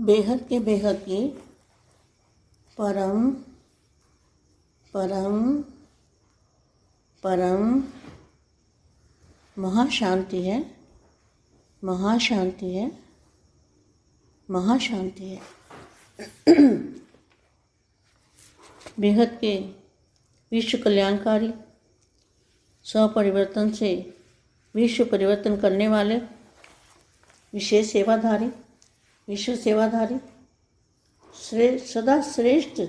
बेहद के बेहद की परम परम परम महाशांति है, महाशांति है, महाशांति है। बेहद के विश्व कल्याणकारी स्वपरिवर्तन से विश्व परिवर्तन करने वाले विशेष सेवाधारी, विश्व सेवाधारी, सदा श्रेष्ठ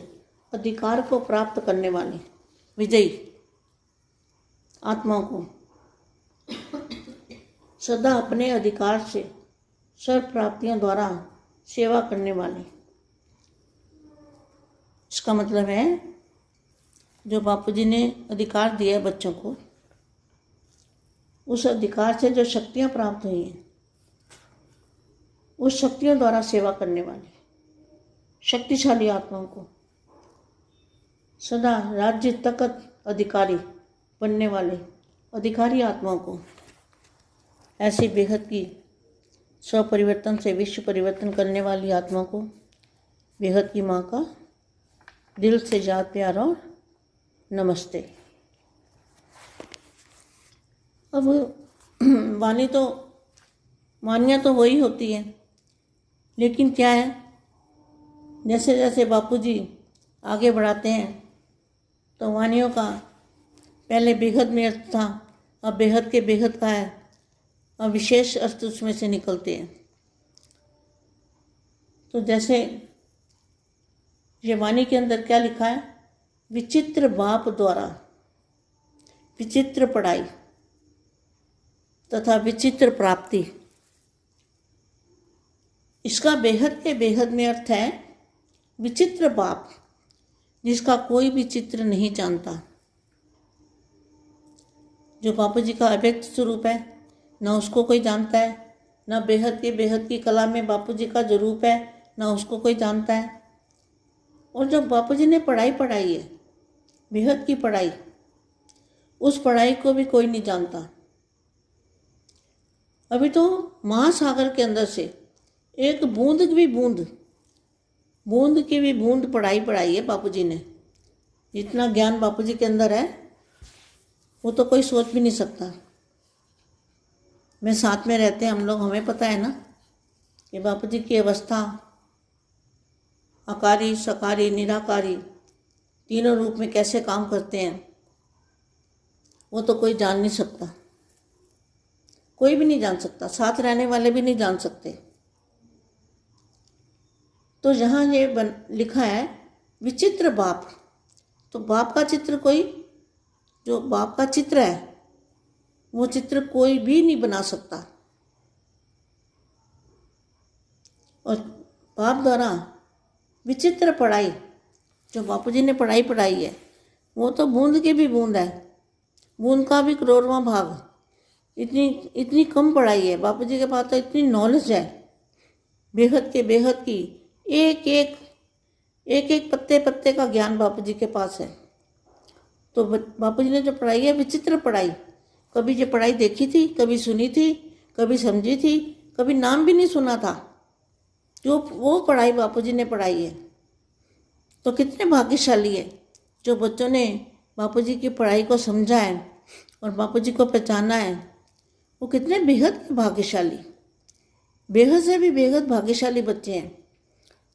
अधिकार को प्राप्त करने वाले विजयी आत्माओं को सदा अपने अधिकार से सर्व प्राप्तियों द्वारा सेवा करने वाले। इसका मतलब है जो बापूजी ने अधिकार दिया है बच्चों को, उस अधिकार से जो शक्तियाँ प्राप्त हुई हैं उस शक्तियों द्वारा सेवा करने वाले शक्तिशाली आत्माओं को सदा राज्य तकत अधिकारी बनने वाले अधिकारी आत्माओं को ऐसी बेहद की स्वपरिवर्तन से विश्व परिवर्तन करने वाली आत्मा को बेहद की माँ का दिल से याद प्यार और नमस्ते। अब वानियाँ तो वही होती है, लेकिन क्या है, जैसे जैसे बापूजी आगे बढ़ाते हैं तो वानियों का पहले बेहद में अर्थ था, अब बेहद के बेहद का है, अब विशेष अर्थ उसमें से निकलते हैं। तो जैसे ये वाणी के अंदर क्या लिखा है, विचित्र बाप द्वारा विचित्र पढ़ाई तथा विचित्र प्राप्ति। इसका बेहद के बेहद में अर्थ है विचित्र बाप, जिसका कोई भी चित्र नहीं जानता। जो बापूजी का अव्यक्त स्वरूप है, न उसको कोई जानता है, न बेहद के बेहद की कला में बापूजी का जो रूप है न उसको कोई जानता है। और जो बापूजी ने पढ़ाई पढ़ाई है, बेहद की पढ़ाई, उस पढ़ाई को भी कोई नहीं जानता। अभी तो महासागर के अंदर से एक बूंद की भी बूंद पढ़ाई पढ़ाई है बापूजी ने। जितना ज्ञान बापूजी के अंदर है वो तो कोई सोच भी नहीं सकता। मैं साथ में रहते हैं हम लोग, हमें पता है ना कि बापूजी की अवस्था आकारी, सकारी, निराकारी तीनों रूप में कैसे काम करते हैं, वो तो कोई जान नहीं सकता, कोई भी नहीं जान सकता, साथ रहने वाले भी नहीं जान सकते। तो यहाँ ये लिखा है विचित्र बाप, तो बाप का चित्र कोई, जो बाप का चित्र है वो चित्र कोई भी नहीं बना सकता। और बाप द्वारा विचित्र पढ़ाई, जो बापूजी ने पढ़ाई पढ़ाई है, वो तो बूंद की भी बूंद है, बूंद का भी करोड़वां भाग। इतनी कम पढ़ाई है बापूजी के पास, तो इतनी नॉलेज है बेहद के बेहद की। एक एक पत्ते पत्ते का ज्ञान बापूजी के पास है। तो बापूजी ने जो पढ़ाई है विचित्र पढ़ाई, कभी ये पढ़ाई देखी थी, कभी सुनी थी, कभी समझी थी, कभी नाम भी नहीं सुना था, जो वो पढ़ाई बापूजी ने पढ़ाई है। तो कितने भाग्यशाली है जो बच्चों ने बापूजी की पढ़ाई को समझा है और बापूजी को पहचाना है। वो कितने बेहद भाग्यशाली, बेहद से भी बेहद भाग्यशाली बच्चे हैं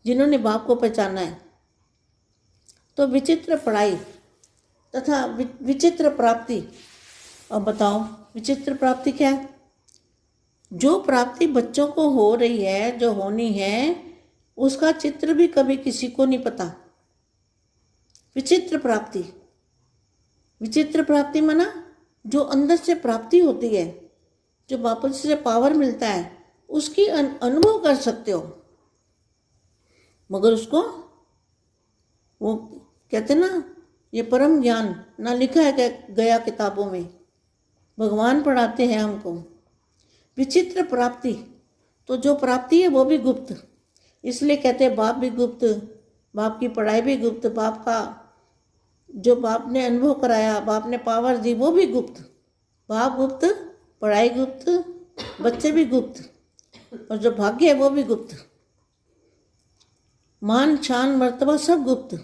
जिन्होंने बाप को पहचाना है। तो विचित्र पढ़ाई तथा विचित्र प्राप्ति। अब बताओ विचित्र प्राप्ति क्या है? जो प्राप्ति बच्चों को हो रही है, जो होनी है, उसका चित्र भी कभी किसी को नहीं पता। विचित्र प्राप्ति, विचित्र प्राप्ति माना जो अंदर से प्राप्ति होती है, जो बापूजी से पावर मिलता है, उसकी अनुभव कर सकते हो, मगर उसको वो कहते ना, ये परम ज्ञान ना लिखा है गया किताबों में, भगवान पढ़ाते हैं हमको। विचित्र प्राप्ति, तो जो प्राप्ति है वो भी गुप्त, इसलिए कहते हैं बाप भी गुप्त, बाप की पढ़ाई भी गुप्त, बाप का जो बाप ने अनुभव कराया, बाप ने पावर दी, वो भी गुप्त। बाप गुप्त, पढ़ाई गुप्त, बच्चे भी गुप्त, और जो भाग्य है वो भी गुप्त। मान शान मर्तबा सब गुप्त।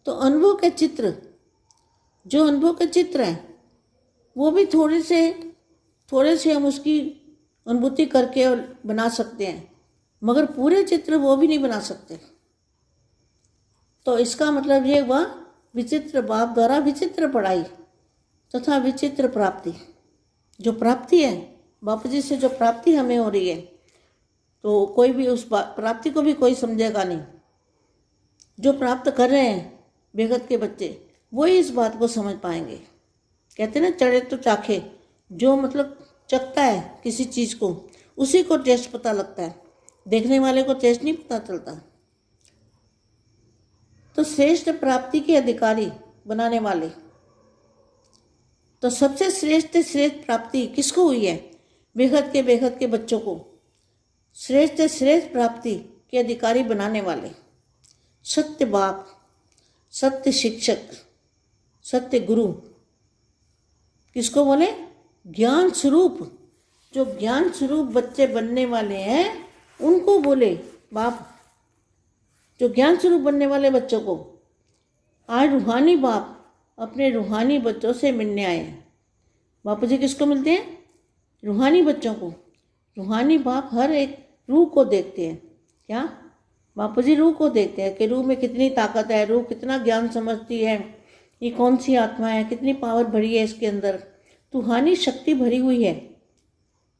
तो अनुभव के चित्र, जो अनुभव के चित्र हैं वो भी थोड़े से हम उसकी अनुभूति करके और बना सकते हैं, मगर पूरे चित्र वो भी नहीं बना सकते। तो इसका मतलब ये हुआ विचित्र बाप द्वारा विचित्र पढ़ाई तथा विचित्र प्राप्ति। जो प्राप्ति है बापू जी से, जो प्राप्ति हमें हो रही है, तो कोई भी उस प्राप्ति को भी कोई समझेगा नहीं। जो प्राप्त कर रहे हैं बेगत के बच्चे, वही इस बात को समझ पाएंगे। कहते हैं ना, चढ़े तो चाखे। जो मतलब चखता है किसी चीज़ को, उसी को टेस्ट पता लगता है, देखने वाले को टेस्ट नहीं पता चलता। तो श्रेष्ठ प्राप्ति के अधिकारी बनाने वाले, तो सबसे श्रेष्ठ प्राप्ति किसको हुई है? बेहद के बच्चों को श्रेष्ठ प्राप्ति के अधिकारी बनाने वाले सत्य बाप, सत्य शिक्षक, सत्य गुरु। किसको बोले? ज्ञान स्वरूप। जो ज्ञान स्वरूप बच्चे बनने वाले हैं उनको बोले बाप। जो ज्ञान स्वरूप बनने वाले बच्चों को आज रूहानी बाप अपने रूहानी बच्चों से मिलने आए हैं। बापू जी किसको मिलते हैं? रूहानी बच्चों को। रूहानी बाप हर एक रूह को देखते हैं। क्या? बापू जी रूह को देखते हैं कि रूह में कितनी ताकत है, रूह कितना ज्ञान समझती है, ये कौन सी आत्मा है, कितनी पावर भरी है इसके अंदर, रूहानी शक्ति भरी हुई है।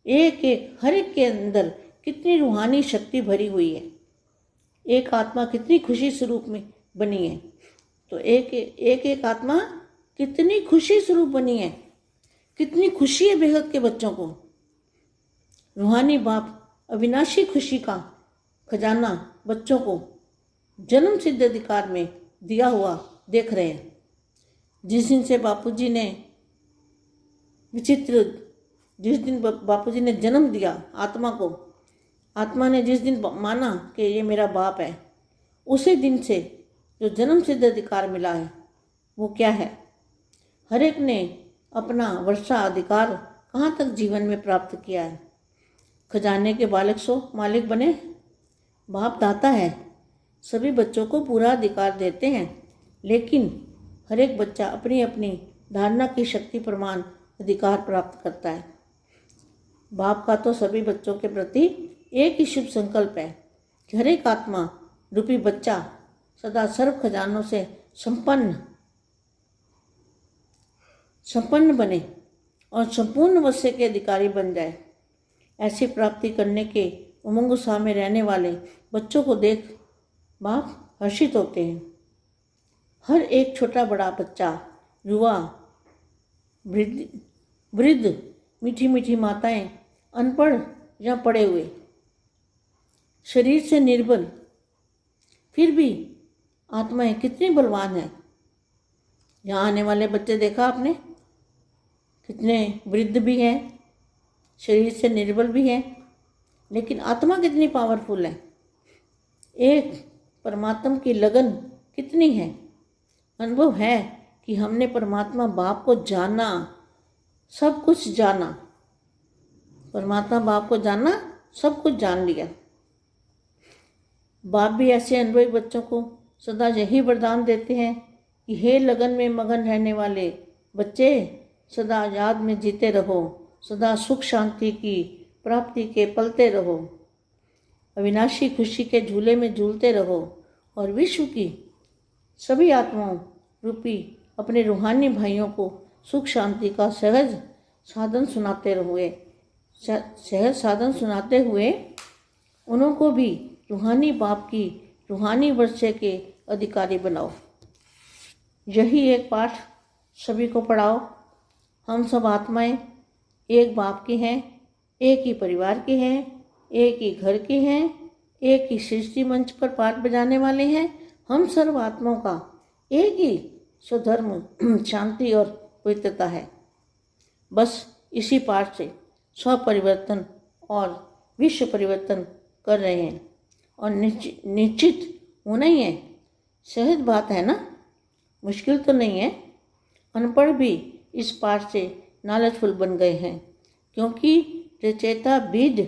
एक हर एक के अंदर कितनी रूहानी शक्ति भरी हुई है। एक आत्मा कितनी खुशी स्वरूप में बनी है। तो एक आत्मा कितनी खुशी स्वरूप बनी है, कितनी खुशी है बेहद के बच्चों को। रूहानी बाप अविनाशी खुशी का खजाना बच्चों को जन्म सिद्ध अधिकार में दिया हुआ देख रहे हैं। जिस दिन से बापूजी ने जन्म दिया आत्मा को, आत्मा ने जिस दिन माना कि ये मेरा बाप है, उसी दिन से जो जन्म सिद्ध अधिकार मिला है वो क्या है? हर एक ने अपना वर्षा अधिकार कहाँ तक जीवन में प्राप्त किया है। खजाने के मालिक बने। बाप दाता है, सभी बच्चों को पूरा अधिकार देते हैं, लेकिन हर एक बच्चा अपनी अपनी धारणा की शक्ति प्रमाण अधिकार प्राप्त करता है। बाप का तो सभी बच्चों के प्रति एक ही शुभ संकल्प है कि हर एक आत्मा रूपी बच्चा सदा सर्व खजानों से संपन्न बने और संपूर्ण वश्य के अधिकारी बन जाए। ऐसी प्राप्ति करने के उमंग उत्साह में रहने वाले बच्चों को देख बाप हर्षित होते हैं। हर एक छोटा बड़ा बच्चा, युवा, वृद्ध, मीठी मीठी माताएं, अनपढ़ या पढ़े हुए, शरीर से निर्बल, फिर भी आत्माएं कितनी बलवान हैं। यहाँ आने वाले बच्चे देखा आपने, कितने वृद्ध भी हैं, शरीर से निर्बल भी हैं, लेकिन आत्मा कितनी पावरफुल है। एक परमात्मा की लगन कितनी है। अनुभव है कि हमने परमात्मा बाप को जाना, सब कुछ जाना। परमात्मा बाप को जाना, सब कुछ जान लिया। बाप भी ऐसे अनुभवी बच्चों को सदा यही वरदान देते हैं कि हे लगन में मगन रहने वाले बच्चे, सदा याद में जीते रहो, सदा सुख शांति की प्राप्ति के पलते रहो, अविनाशी खुशी के झूले में झूलते रहो और विश्व की सभी आत्माओं रूपी अपने रूहानी भाइयों को सुख शांति का सहज साधन सुनाते हुए उन्हों को भी रूहानी बाप की रूहानी वर्षे के अधिकारी बनाओ। यही एक पाठ सभी को पढ़ाओ। हम सब आत्माएं एक बाप की हैं, एक ही परिवार की हैं, एक ही घर की हैं, एक ही सृष्टि मंच पर पाठ बजाने वाले हैं। हम सर्व आत्माओं का एक ही स्वधर्म, शांति और पवित्रता है। बस इसी पाठ से स्व परिवर्तन और विश्व परिवर्तन कर रहे हैं और निश्चित होना ही है। सहज बात है ना, मुश्किल तो नहीं है। अनपढ़ भी इस पाठ से नॉलेजफुल बन गए हैं, क्योंकि रचयिता बीज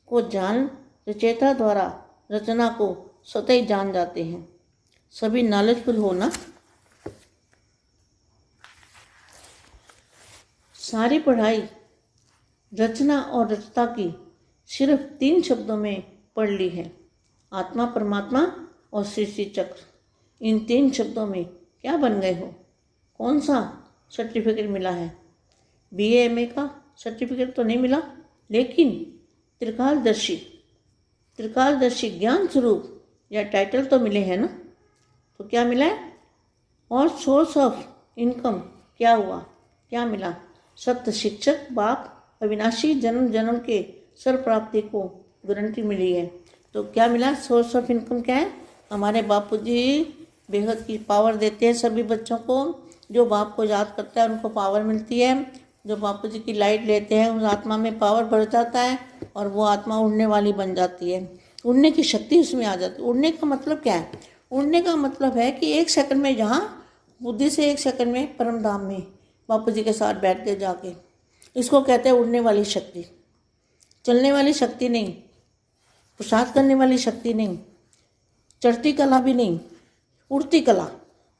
को जान रचयिता द्वारा रचना को स्वतः ही जान जाते हैं। सभी नॉलेजफुल हो ना। सारी पढ़ाई रचना और रचता की सिर्फ 3 शब्दों में पढ़ ली है, आत्मा, परमात्मा और सृष्टि चक्र। इन 3 शब्दों में क्या बन गए हो? कौन सा सर्टिफिकेट मिला है? BA MA का सर्टिफिकेट तो नहीं मिला, लेकिन त्रिकालदर्शी ज्ञान स्वरूप या टाइटल तो मिले हैं ना। तो क्या मिला है? और सोर्स ऑफ इनकम क्या हुआ? क्या मिला? सत्य शिक्षक बाप, अविनाशी जन्म जन्म के सर प्राप्ति को गारंटी मिली है। तो क्या मिला? सोर्स ऑफ इनकम क्या है? हमारे बापूजी बेहद की पावर देते हैं सभी बच्चों को। जो बाप को याद करता है उनको पावर मिलती है। जो बापूजी की लाइट लेते हैं उस आत्मा में पावर बढ़ जाता है और वो आत्मा उड़ने वाली बन जाती है। उड़ने की शक्ति उसमें आ जाती है। उड़ने का मतलब क्या है? उड़ने का मतलब है कि 1 सेकंड में, जहाँ बुद्धि से 1 सेकंड में परम धाम में बापूजी के साथ बैठ के जाके, इसको कहते हैं उड़ने वाली शक्ति। चलने वाली शक्ति नहीं, प्रसाद करने वाली शक्ति नहीं, चढ़ती कला भी नहीं, उड़ती कला।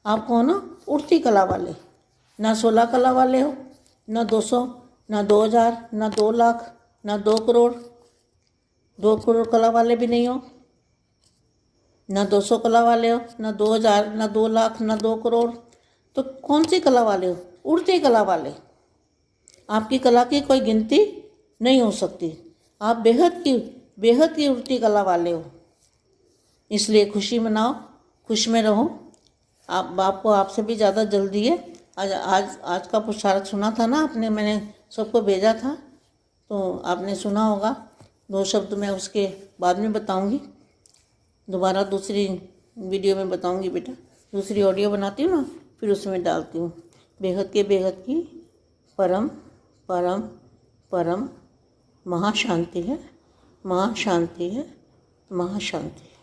आप कहो ना उड़ती कला वाले। ना 16 कला वाले हो, ना 200, ना 2000, ना 2 लाख, ना 2 करोड़। 2 करोड़ कला वाले भी नहीं हो, ना 200 कला वाले हो, ना 2000, ना 2 लाख, ना 2 करोड़। तो कौन सी कला वाले हो? उड़ती कला वाले। आपकी कला की कोई गिनती नहीं हो सकती। आप बेहद की उड़ती कला वाले हो। इसलिए खुशी मनाओ, खुश में रहो। आप बाप को आपसे भी ज़्यादा जल्दी है। आज का पुरुषार्थ सुना था ना आपने, मैंने सबको भेजा था, तो आपने सुना होगा। 2 शब्द मैं उसके बाद में बताऊंगी, दोबारा दूसरी वीडियो में बताऊंगी बेटा। दूसरी ऑडियो बनाती हूँ ना, फिर उसमें डालती हूँ। बेहद की परम परम परम महाशांति है, महाशांति है, महाशांति है।